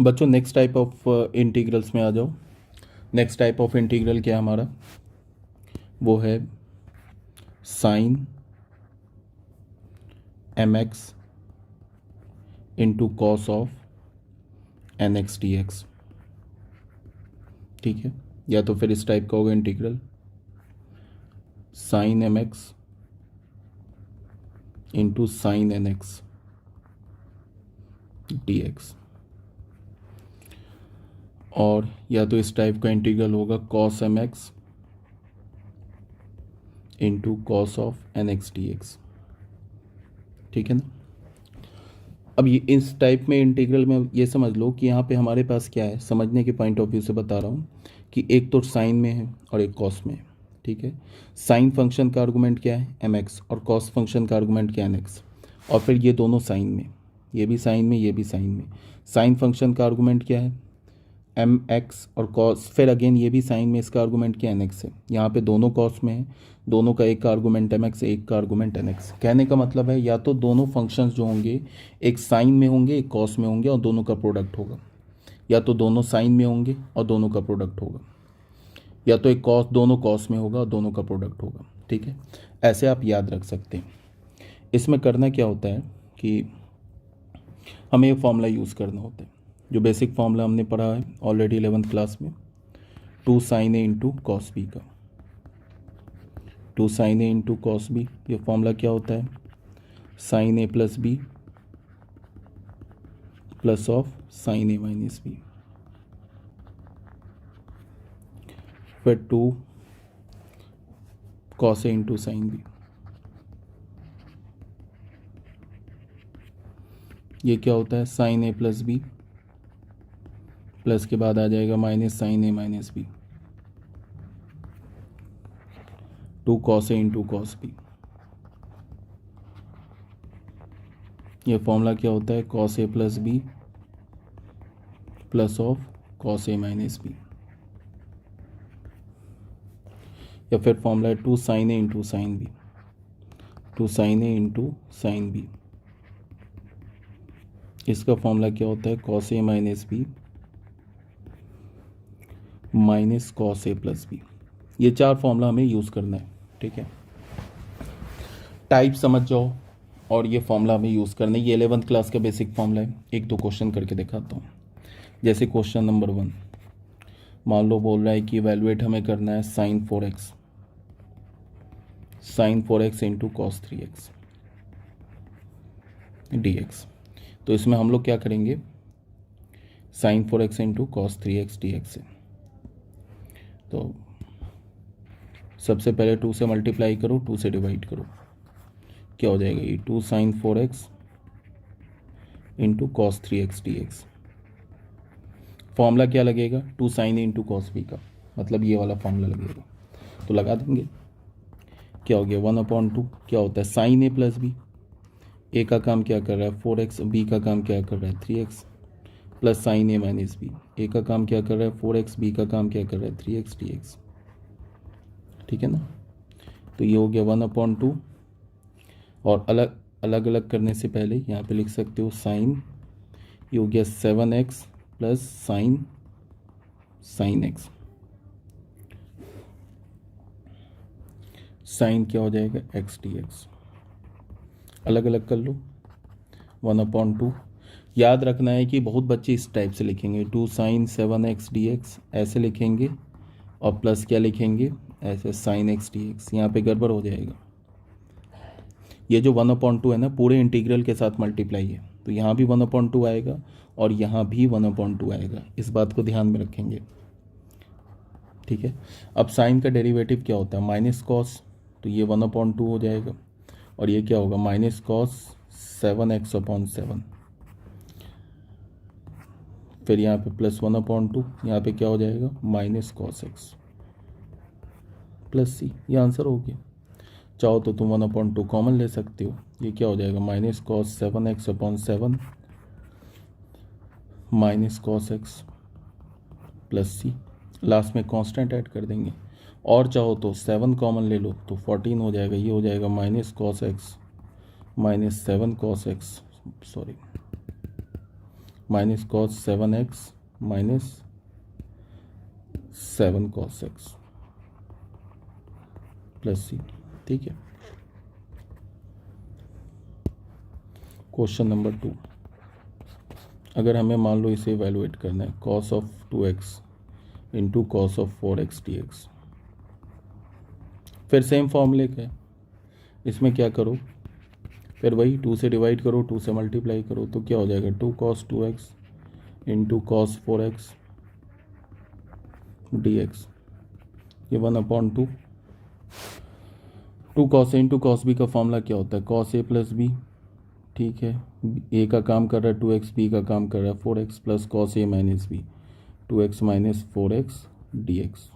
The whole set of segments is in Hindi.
बच्चों नेक्स्ट टाइप ऑफ इंटीग्रल्स में आ जाओ। नेक्स्ट टाइप ऑफ इंटीग्रल क्या है हमारा, वो है sine mx into cos of nx dx। ठीक है, या तो फिर इस टाइप का होगा integral sine mx into sine nx dx, और या तो इस टाइप का इंटीग्रल होगा cos mx into cos of nx dx। ठीक है ना। अब ये इस टाइप में इंटीग्रल में ये समझ लो कि यहाँ पे हमारे पास क्या है, समझने के पॉइंट ऑफ व्यू से बता रहा हूँ कि एक तो साइन में है और एक कॉस में है। ठीक है, साइन फंक्शन का आर्गूमेंट क्या है mx और कॉस फंक्शन का आर्गूमेंट क्या है nx, और फिर ये दोनों साइन में, ये भी साइन में ये भी साइन में। साइन फंक्शन का आर्गूमेंट क्या है mx और कॉस, फिर अगेन ये भी साइन में, इसका आर्गूमेंट क्या nx है। यहाँ पे दोनों कॉस में है, दोनों का एक का आर्गूमेंट mx एक का आर्गूमेंट nx। कहने का मतलब है या तो दोनों फंक्शंस जो होंगे एक साइन में होंगे एक कॉस में होंगे और दोनों का प्रोडक्ट होगा, या तो दोनों साइन में होंगे और दोनों का प्रोडक्ट होगा, या तो एक कॉस दोनों कॉस में होगा और दोनों का प्रोडक्ट होगा। ठीक है, ऐसे आप याद रख सकते हैं। इसमें करना क्या होता है कि हमें ये फॉर्मूला यूज़ करना होता है, जो बेसिक फॉर्मूला हमने पढ़ा है ऑलरेडी 11th क्लास में, 2 sin a into cos B का। 2 sin a into cos B, ये फॉर्मूला क्या होता है sine A plus B plus of sine A minus B, फिर 2 cos A into sine B. ये क्या होता है sine A plus B, plus के बाद आ जाएगा minus sine A minus B, 2 cos A into cos B. ये फॉर्मूला क्या होता है cos A plus B plus of cos A minus B, या फिर फॉर्मूला है 2 sine A into sine B, 2 sine A into sine B. इसका फॉर्मूला क्या होता है cos A minus B minus cos A plus B. ये 4 फॉर्मूला हमें यूज़ करना है। ठीक है, टाइप समझ जाओ और ये फॉर्मूला हमें यूज़ करना है। ये 11th क्लास का बेसिक फॉर्मूला है। एक दो क्वेश्चन करके दिखाता हूँ। जैसे क्वेश्चन नंबर 1, मान लो बोल रहा है कि इवैल्यूएट हमें करना है sign 4x into cos 3x dx। तो इसमें हम लोग क्या करेंगे sign 4x into cos 3x dx से, तो सबसे पहले 2 से मल्टीप्लाई करो, 2 से डिवाइड करो, क्या हो जाएगा ये 2 sine 4x into cos 3x dx। Formula क्या लगेगा 2 sine A into cos B का, मतलब ये वाला फॉर्मूला लगेगा। तो लगा देंगे, क्या हो गया 1/2, क्या होता है साइन ए प्लस बी, ए का काम क्या कर रहा है 4x, बी का काम क्या कर रहा है 3x, plus sine A minus B, ए का काम क्या कर रहा है 4x, बी का काम क्या कर रहा है 3x dx। ठीक है ना। तो ये हो गया 1/2, और अलग अलग करने से पहले यहाँ पे लिख सकते हो साइन, ये हो गया 7x plus sign x, sign क्या हो जाएगा x dx। अलग अलग कर लो 1/2। याद रखना है कि बहुत बच्चे इस टाइप से लिखेंगे 2 साइन 7x dx ऐसे लिखेंगे, और प्लस क्या लिखेंगे ऐसे साइन x dx, यहाँ पे गड़बड़ हो जाएगा। ये जो 1/2 है ना पूरे इंटीग्रल के साथ मल्टीप्लाई है, तो यहाँ भी 1/2 आएगा और यहाँ भी 1/2 आएगा, इस बात को ध्यान में रखेंगे। ठीक है, अब साइन का डेरिवेटिव क्या होता है माइनस कॉस, तो ये 1/2 हो जाएगा, और ये क्या होगा माइनस कॉस 7x/7, फिर यहाँ पे प्लस 1/2, यहाँ पे क्या हो जाएगा माइनस कॉस x प्लस सी। ये आंसर हो गया। चाहो तो तुम 1/2 कॉमन ले सकते हो, ये क्या हो जाएगा minus cos 7x/7 minus cos x plus C, last में कांस्टेंट ऐड कर देंगे, और चाहो तो 7 कॉमन ले लो तो 14 हो जाएगा। ये हो जाएगा minus cos x minus 7 cos x, sorry minus cos 7x minus 7 cos x plus C. ठीक है। क्वेश्चन नंबर 2, अगर हमें मान लो इसे इवेलुएट करना है, cos of 2x into cos of 4x dx। फिर सेम फॉर्मूले का है, इसमें क्या करो, फिर वही 2 से डिवाइड करो, 2 से मल्टीप्लाई करो, तो क्या हो जाएगा 2 cos 2x into cos 4x dx। ये 1/2। 2 cos a into cos B का फॉर्मूला क्या होता है, cos a प्लस बी। ठीक है, ए का काम कर रहा है 2x, बी का काम कर रहा है 4x, plus cos a minus B 2x minus 4x dx।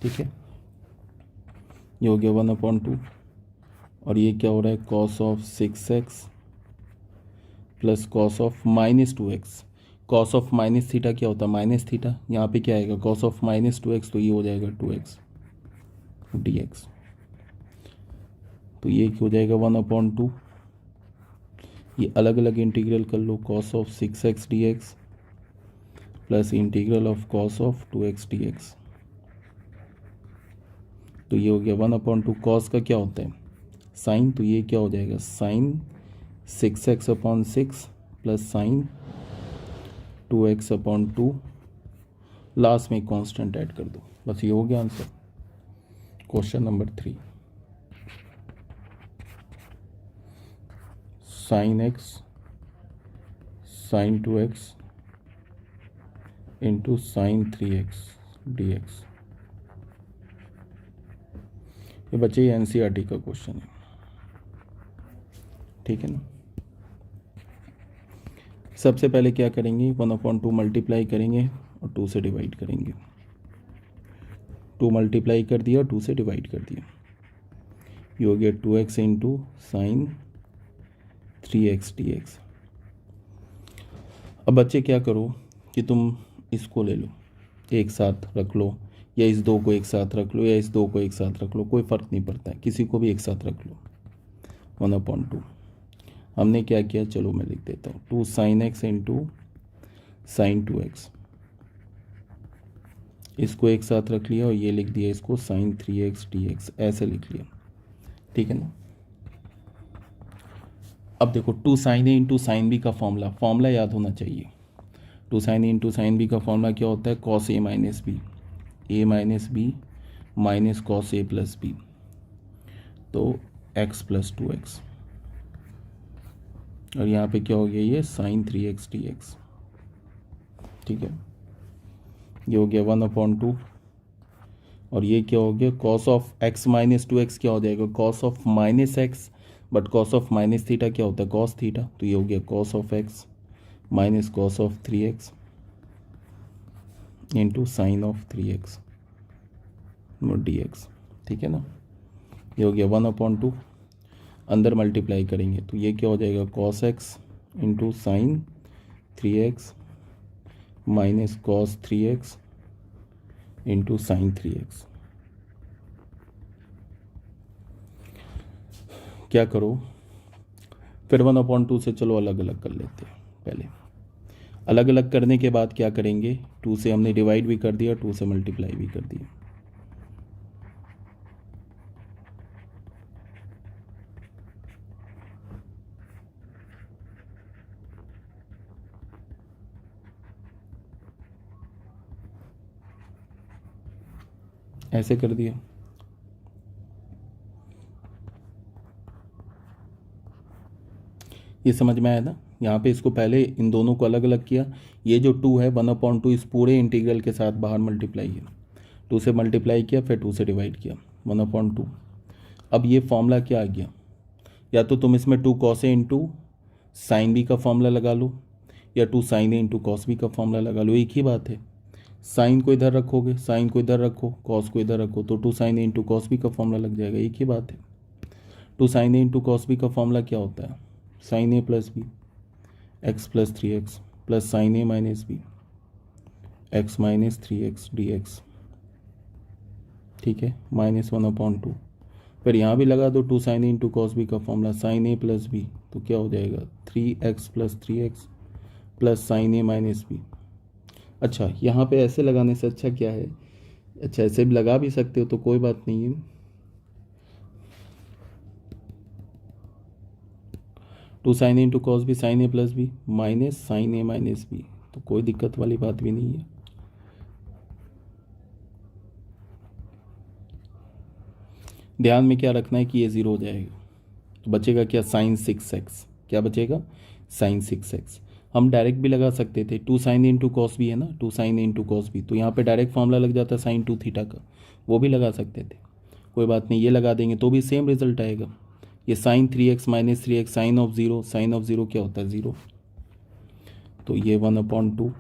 ठीक है, ये हो गया 1/2। और ये क्या हो रहा है, cos of 6x plus cos of minus 2x। cos of minus theta क्या होता है, माइनस थीटा। यहाँ पे क्या आएगा, cos ऑफ माइनस 2x, तो ये हो जाएगा 2x dx। तो ये क्या हो जाएगा 1/2। ये अलग अलग इंटीग्रल कर लो, cos of 6x dx plus integral of cos of 2x dx। तो ये हो गया 1/2। cos का क्या होता है, साइन, तो ये क्या हो जाएगा, sine 6x/6 plus sine 2x/2। Last में कांस्टेंट ऐड कर दो, बस ये हो गया answer. Question number 3, sine x sine 2x into sine 3x dx। ये बच्चे ये NCERT का क्वेश्चन है। ठीक है ना। सबसे पहले क्या करेंगे, 1/2 मल्टीप्लाई करेंगे और 2 से डिवाइड करेंगे। 2 मल्टीप्लाई कर दिया और 2 से डिवाइड कर दिया, ये हो गया 2x into sine 3x dx। अब बच्चे क्या करो कि तुम इसको ले लो, एक साथ रख लो, या इस 2 को एक साथ रख लो, या इस 2 को एक साथ रख लो, कोई फ़र्क नहीं पड़ता है, किसी को भी एक साथ रख लो। 1/2 हमने क्या किया, चलो मैं लिख देता हूँ, 2 sign x into sine 2x। इसको एक साथ रख लिया और ये लिख दिया इसको साइन 3x dx, ऐसे लिख लिया। ठीक है ना। अब देखो 2 sine A into sine B का फॉर्मूला याद होना चाहिए। 2 sine A into sine B का फॉर्मूला क्या होता है, cos A minus B, A minus B minus cos A plus B, तो x प्लस 2x। और यहाँ पे क्या हो गया, ये साइन 3x dx। ठीक है, ये हो गया 1/2। और ये क्या हो गया, cos of x minus 2x क्या हो जाएगा, cos of minus x, but cos of minus theta क्या होता है, कॉस थीटा, तो ये हो गया cos of x minus cos of 3x into sine of 3x dx। ठीक है ना। ये हो गया 1/2, अंदर मल्टीप्लाई करेंगे तो ये क्या हो जाएगा, cos x into sine 3x minus cos 3x into sine 3x। क्या करो, फिर 1/2 से चलो अलग अलग कर लेते हैं। पहले अलग अलग करने के बाद क्या करेंगे, 2 से हमने डिवाइड भी कर दिया, 2 से मल्टीप्लाई भी कर दिया। ऐसे कर दिया। ये समझ में आया ना। यहाँ पे इसको पहले इन दोनों को अलग अलग किया, ये जो 2 है 1/2 इस पूरे इंटीग्रल के साथ बाहर मल्टीप्लाई है, 2 से मल्टीप्लाई किया फिर 2 से डिवाइड किया 1/2। अब ये फॉर्मूला क्या आ गया, या तो तुम इसमें 2 cos a into sine B का फॉर्मूला लगा लो, या 2 sin a into cos B का फॉर्मूला लगा लो, एक ही बात है। साइन को इधर रखोगे, साइन को इधर रखो, कॉस को इधर रखो, तो 2 sin a into cos B का फॉर्मूला लग जाएगा, एक ही बात है। 2 sin a into cos B का फॉर्मूला क्या होता है, sine a plus B X plus 3x plus sine a minus B X minus 3x dx। ठीक है, -1/2 फिर यहाँ भी लगा दो 2 sin a into cos B का formula, sine A plus B, तो क्या हो जाएगा 3x plus 3x plus sine A minus B. अच्छा, यहाँ पे ऐसे लगाने से अच्छा क्या है, अच्छा ऐसे भी लगा भी सकते हो तो कोई बात नहीं है। 2 sin a into cos B sine A plus B minus sine A minus B, तो कोई दिक्कत वाली बात भी नहीं है। ध्यान में क्या रखना है कि ये 0 हो जाएगा, तो बचेगा क्या साइन 6x, क्या बचेगा साइन 6x। हम डायरेक्ट भी लगा सकते थे, 2 sin a into cos B है ना, 2 sin a into cos B, तो यहाँ पे डायरेक्ट फॉर्मूला लग जाता है साइन 2 थीटा का, वो भी लगा सकते थे, कोई बात नहीं, ये लगा देंगे तो भी सेम रिजल्ट आएगा। ये sine 3x minus 3x sine of 0, sine of 0 क्या होता है 0, तो ये 1/2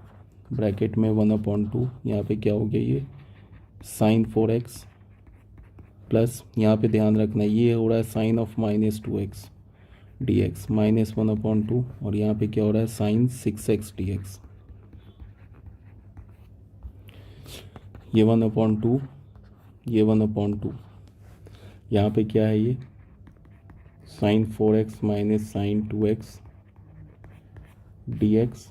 ब्रैकेट में 1/2, यहाँ पे क्या हो गया ये साइन 4x प्लस, यहाँ पे ध्यान रखना ये हो रहा है sine of minus 2x dx minus 1/2, और यहाँ पे क्या हो रहा है साइन 6x dx, ये 1/2, ये 1/2, यहाँ पे क्या है ये sine 4x minus sine 2x dx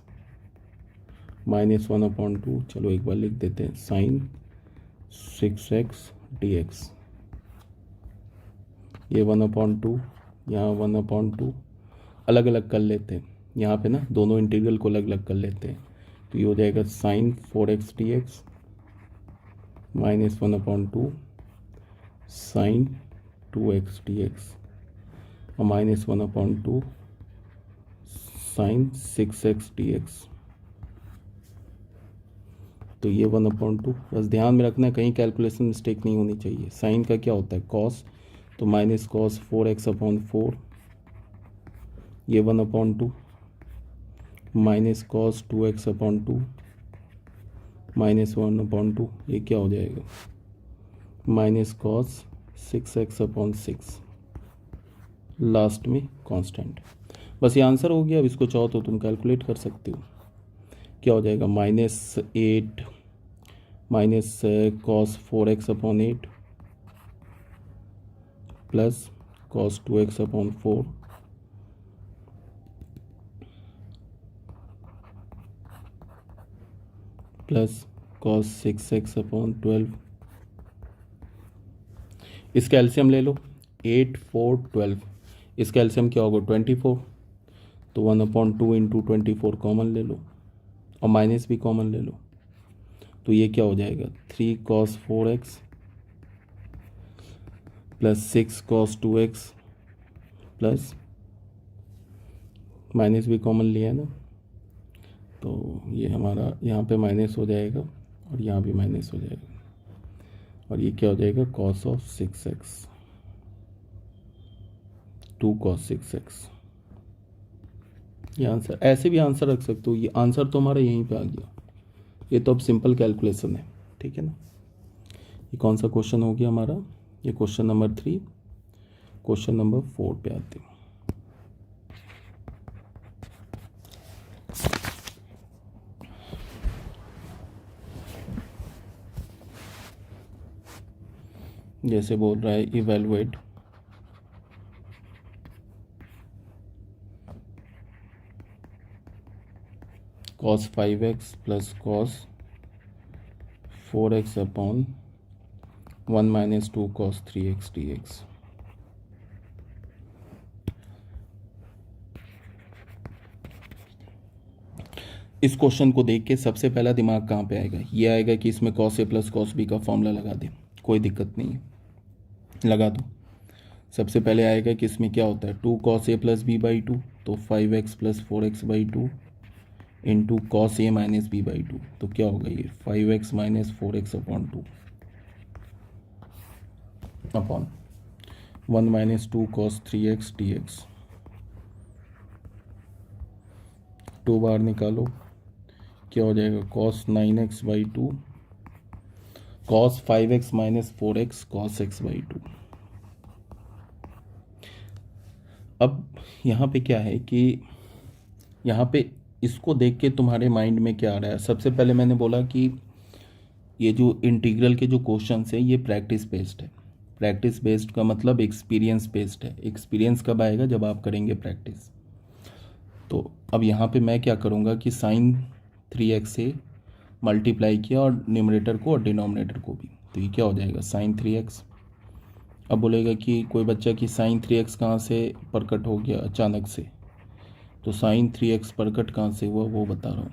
minus 1/2, चलो एक बार लिख देते हैं साइन 6x dx, ये 1/2, यहाँ 1/2, अलग अलग कर लेते हैं, यहाँ पे ना दोनों इंटीग्रल को अलग अलग कर लेते हैं, तो ये हो जाएगा sine 4x dx minus 1/2 sine 2x dx और माइनस 1/2 साइन 6x dx, तो ये 1/2, बस ध्यान में रखना है कहीं कैलकुलेशन मिस्टेक नहीं होनी चाहिए। साइन का क्या होता है कॉस, तो माइनस कॉस 4x/4, ये 1/2 माइनस कॉस 2x/2 माइनस 1/2, ये क्या हो जाएगा माइनस कॉस 6x/6, लास्ट में कांस्टेंट। बस ये आंसर हो गया। अब इसको चाहो तो तुम कैलकुलेट कर सकते हो, क्या हो जाएगा -8 minus cos 4x/8 plus cos 2x/4 plus cos 6x/12। इसका एलसीएम ले लो 8 4 12, इसका एलसीएम क्या होगा 24, तो 1/2 इंटू 24 कॉमन ले लो और माइनस भी कॉमन ले लो, तो ये क्या हो जाएगा 3 cos 4x plus 6 cos 2x plus minus भी कॉमन लिया है ना, तो ये हमारा यहाँ पे माइनस हो जाएगा और यहाँ भी माइनस हो जाएगा, और ये क्या हो जाएगा cos of 6x, 2 cos 6x। ये आंसर, ऐसे भी आंसर रख सकते हो, ये आंसर तो हमारा यहीं पे आ गया। ये तो अब सिंपल कैलकुलेशन है, ठीक है ना। ये कौन सा क्वेश्चन हो गया हमारा, ये क्वेश्चन नंबर 3। क्वेश्चन नंबर 4 पे आते हैं। जैसे बोल रहा है evaluate cos 5x plus cos 4x upon 1 minus 2 cos 3x dx। इस क्वेश्चन को देख के सबसे पहला दिमाग कहाँ पे आएगा, ये आएगा कि इसमें cos a plus cos b का फॉर्मूला लगा दे, कोई दिक्कत नहीं है, लगा दो। सबसे पहले आएगा कि इसमें क्या होता है 2 cos a plus b by 2, तो 5x plus 4x by 2 into cos A minus B by 2, तो क्या होगा ये 5x minus 4x upon 2 upon 1 minus 2 cos 3x dx। 2 बार निकालो, क्या हो जाएगा cos 9x by 2 cos 5x minus 4x cos x by 2। अब यहाँ पे क्या है कि यहाँ पे इसको देख के तुम्हारे माइंड में क्या आ रहा है, सबसे पहले मैंने बोला कि ये जो इंटीग्रल के जो क्वेश्चंस है ये प्रैक्टिस बेस्ड है, प्रैक्टिस बेस्ड का मतलब एक्सपीरियंस बेस्ड है। एक्सपीरियंस कब आएगा? जब आप करेंगे प्रैक्टिस। तो अब यहाँ पे मैं क्या करूँगा कि साइन 3x से मल्टीप्लाई किया और न्यूमरेटर को और डिनोमिनेटर को भी, तो ये क्या हो जाएगा? Sign 3x। अब बोलेगा कि कोई बच्चा कि साइन 3x कहाँ से प्रकट हो गया अचानक से, तो साइन 3x प्रकट कहाँ से हुआ वो बता रहा हूँ।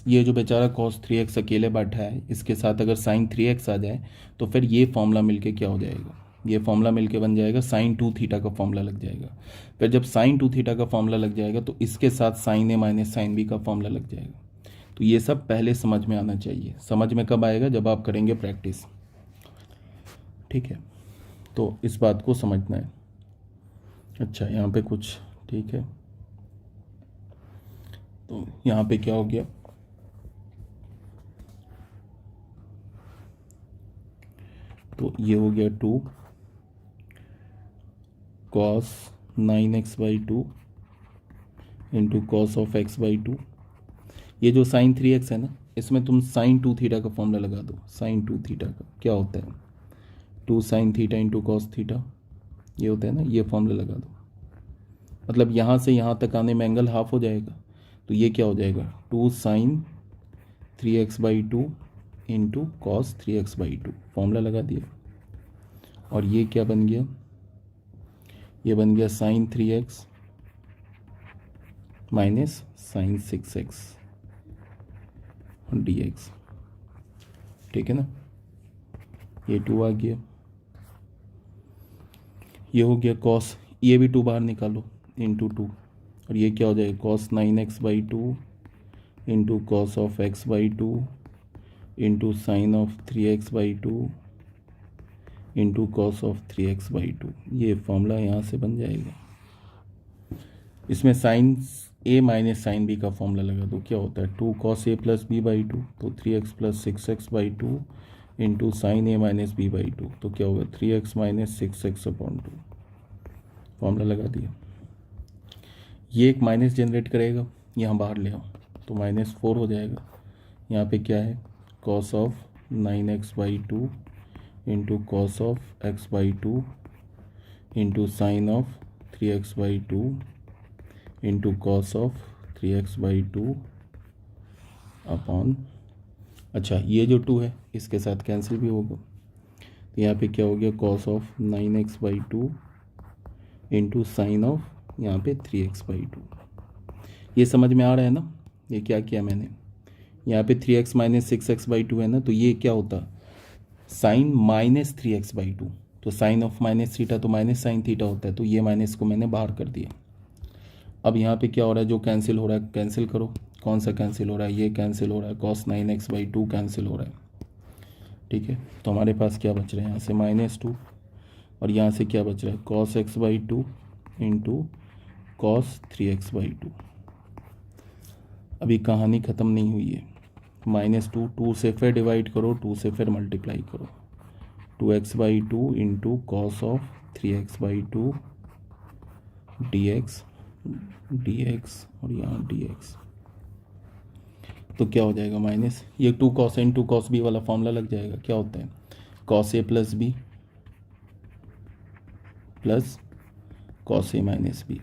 ये जो बेचारा cos 3x अकेले बैठा है, इसके साथ अगर साइन 3x आ जाए तो फिर ये फॉर्मूला मिलके क्या हो जाएगा? ये फॉर्मूला मिलके बन जाएगा साइन 2 थीटा का फॉर्मूला लग जाएगा। फिर जब साइन 2 थीटा का फॉर्मूला लग जाएगा तो इसके साथ sign A minus sign B का फॉर्मूला लग जाएगा। तो ये सब पहले समझ में आना चाहिए। समझ में कब आएगा? जब आप करेंगे प्रैक्टिस। ठीक है, तो इस बात को समझना है। अच्छा, यहाँ पे कुछ ठीक है, तो यहाँ पे क्या हो गया? तो ये हो गया 2 cos 9x/2 into cos of x/2। ये जो साइन 3x है ना, इसमें तुम साइन 2 थीटा का फॉर्मूला लगा दो। साइन 2 थीटा का क्या होता है? 2 sine theta into cos theta, ये होता है ना, ये फॉर्मूला लगा दो। मतलब यहाँ से यहाँ तक आने में एंगल हाफ हो जाएगा, तो ये क्या हो जाएगा? 2 sign 3x/2 into cos 3x/2, formula लगा दिया। और ये क्या बन गया? ये बन गया sign 3x minus sign 6x dx। ठीक है ना, ये 2 आ गया। ये हो गया कॉस, ये भी 2 बाहर निकालो, इंटू 2, और ये क्या हो जाएगा? Cos 9x/2 into cos of x/2 into sine of 3x/2 into cos of 3x/2। ये फॉर्मूला यहाँ से बन जाएगा। इसमें sign A minus sign B का फॉर्मूला लगा दो। क्या होता है? 2 cos a प्लस b/2, तो 3x plus 6x/2 into sine A minus b/2, तो क्या होगा? 3x माइनस 6x/2, फॉर्मूला लगा दिया। ये एक माइनस जनरेट करेगा, यहाँ बाहर ले आओ, तो -4 हो जाएगा। यहाँ पे क्या है? cos of 9x/2 into cos of x/2 into sine of 3x/2 into cos of 3x/2 upon, अच्छा ये जो 2 है इसके साथ कैंसिल भी होगा, तो यहाँ पे क्या हो गया? Cos of 9x/2 into sine of यहाँ पे 3x/2। ये समझ में आ रहा है ना? ये क्या किया मैंने? यहाँ पे 3x माइनस 6x/2 है ना, तो ये क्या होता? साइन माइनस 3x/2, तो साइन ऑफ माइनस थीटा तो माइनस साइन थीटा होता है, तो ये माइनस को मैंने बाहर कर दिया। अब यहाँ पे क्या हो रहा है? जो कैंसिल हो रहा है कैंसिल करो। कौन सा कैंसिल हो रहा है? ये कैंसिल हो रहा है, cos 9x/2 कैंसिल हो रहा है। ठीक है, तो हमारे पास क्या बच रहा है? यहाँ से -2, और यहाँ से क्या बच रहा है? cos x/2 into cos 3x/2। अभी कहानी ख़त्म नहीं हुई है। -2, 2 से फिर डिवाइड करो, 2 से फिर मल्टीप्लाई करो, 2x/2 into cos of 3x/2 dx और यहाँ dx, तो क्या हो जाएगा? माइनस, ये 2 cos n 2 cos b वाला फॉर्मूला लग जाएगा। क्या होता है? cos a plus b plus cos a minus b।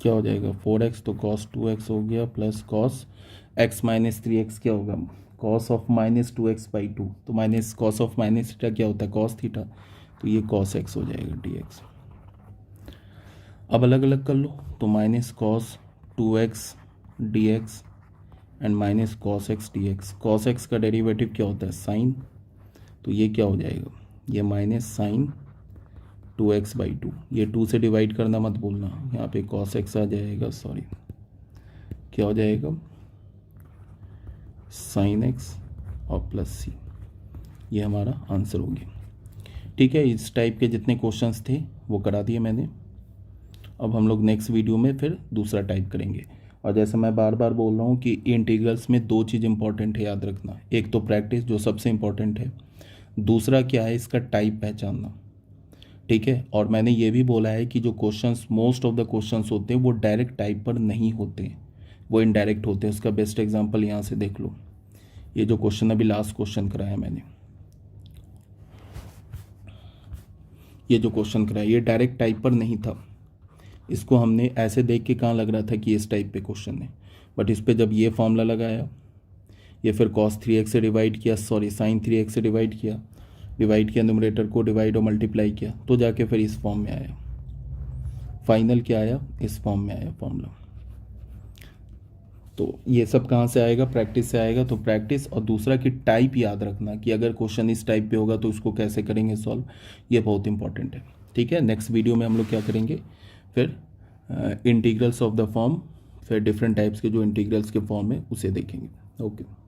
क्या हो जाएगा? 4x, तो cos 2x हो गया, plus cos x minus 3x क्या होगा? cos ऑफ -2x/2, तो minus cos of minus theta क्या होता है? cos थीटा, तो ये cos x हो जाएगा dx। अब अलग अलग कर लो, तो minus cos 2x dx and minus cos x dx। cos x का डेरिवेटिव क्या होता है? साइन, तो ये क्या हो जाएगा? ये माइनस साइन 2x/2। ये 2 से डिवाइड करना मत भूलना, यहाँ पे cos x आ जाएगा, सॉरी क्या हो जाएगा? साइन x और प्लस c। ये हमारा आंसर हो गया। ठीक है, इस टाइप के जितने क्वेश्चंस थे वो करा दिए मैंने। अब हम लोग नेक्स्ट वीडियो में फिर दूसरा टाइप करेंगे। और जैसे मैं बार बार बोल रहा हूँ कि इंटीग्रल्स में 2 चीज़ इंपॉर्टेंट है, याद रखना। एक तो प्रैक्टिस जो सबसे इंपॉर्टेंट है, दूसरा क्या है? इसका टाइप पहचानना। ठीक है, और मैंने ये भी बोला है कि जो questions most of the questions होते हैं वो डायरेक्ट टाइप पर नहीं होते हैं, वो इनडायरेक्ट होते हैं। उसका बेस्ट एग्जांपल यहाँ से देख लो, ये जो क्वेश्चन अभी लास्ट क्वेश्चन कराया मैंने, ये जो क्वेश्चन कराया ये डायरेक्ट टाइप पर नहीं था। इसको हमने ऐसे देख के कहाँ लग रहा था कि इस टाइप पे क्वेश्चन है, बट इस पर जब ये फॉर्मूला लगाया, ये फिर cos 3x से डिवाइड किया, सॉरी sin 3x से डिवाइड किया न्यूमरेटर को डिवाइड और मल्टीप्लाई किया, तो जाके फिर इस फॉर्म में आया। फाइनल क्या आया, इस फॉर्म में आया फॉर्मूला। तो ये सब कहाँ से आएगा, प्रैक्टिस से आएगा। तो प्रैक्टिस, और दूसरा कि टाइप याद रखना कि अगर क्वेश्चन इस टाइप पे होगा तो उसको कैसे करेंगे सॉल्व, ये बहुत इंपॉर्टेंट है। ठीक है, नेक्स्ट वीडियो में हम लोग क्या करेंगे, फिर इंटीग्रल्स ऑफ द फॉर्म, फिर डिफरेंट टाइप्स के जो इंटीग्रल्स के फॉर्म है उसे देखेंगे। ओके।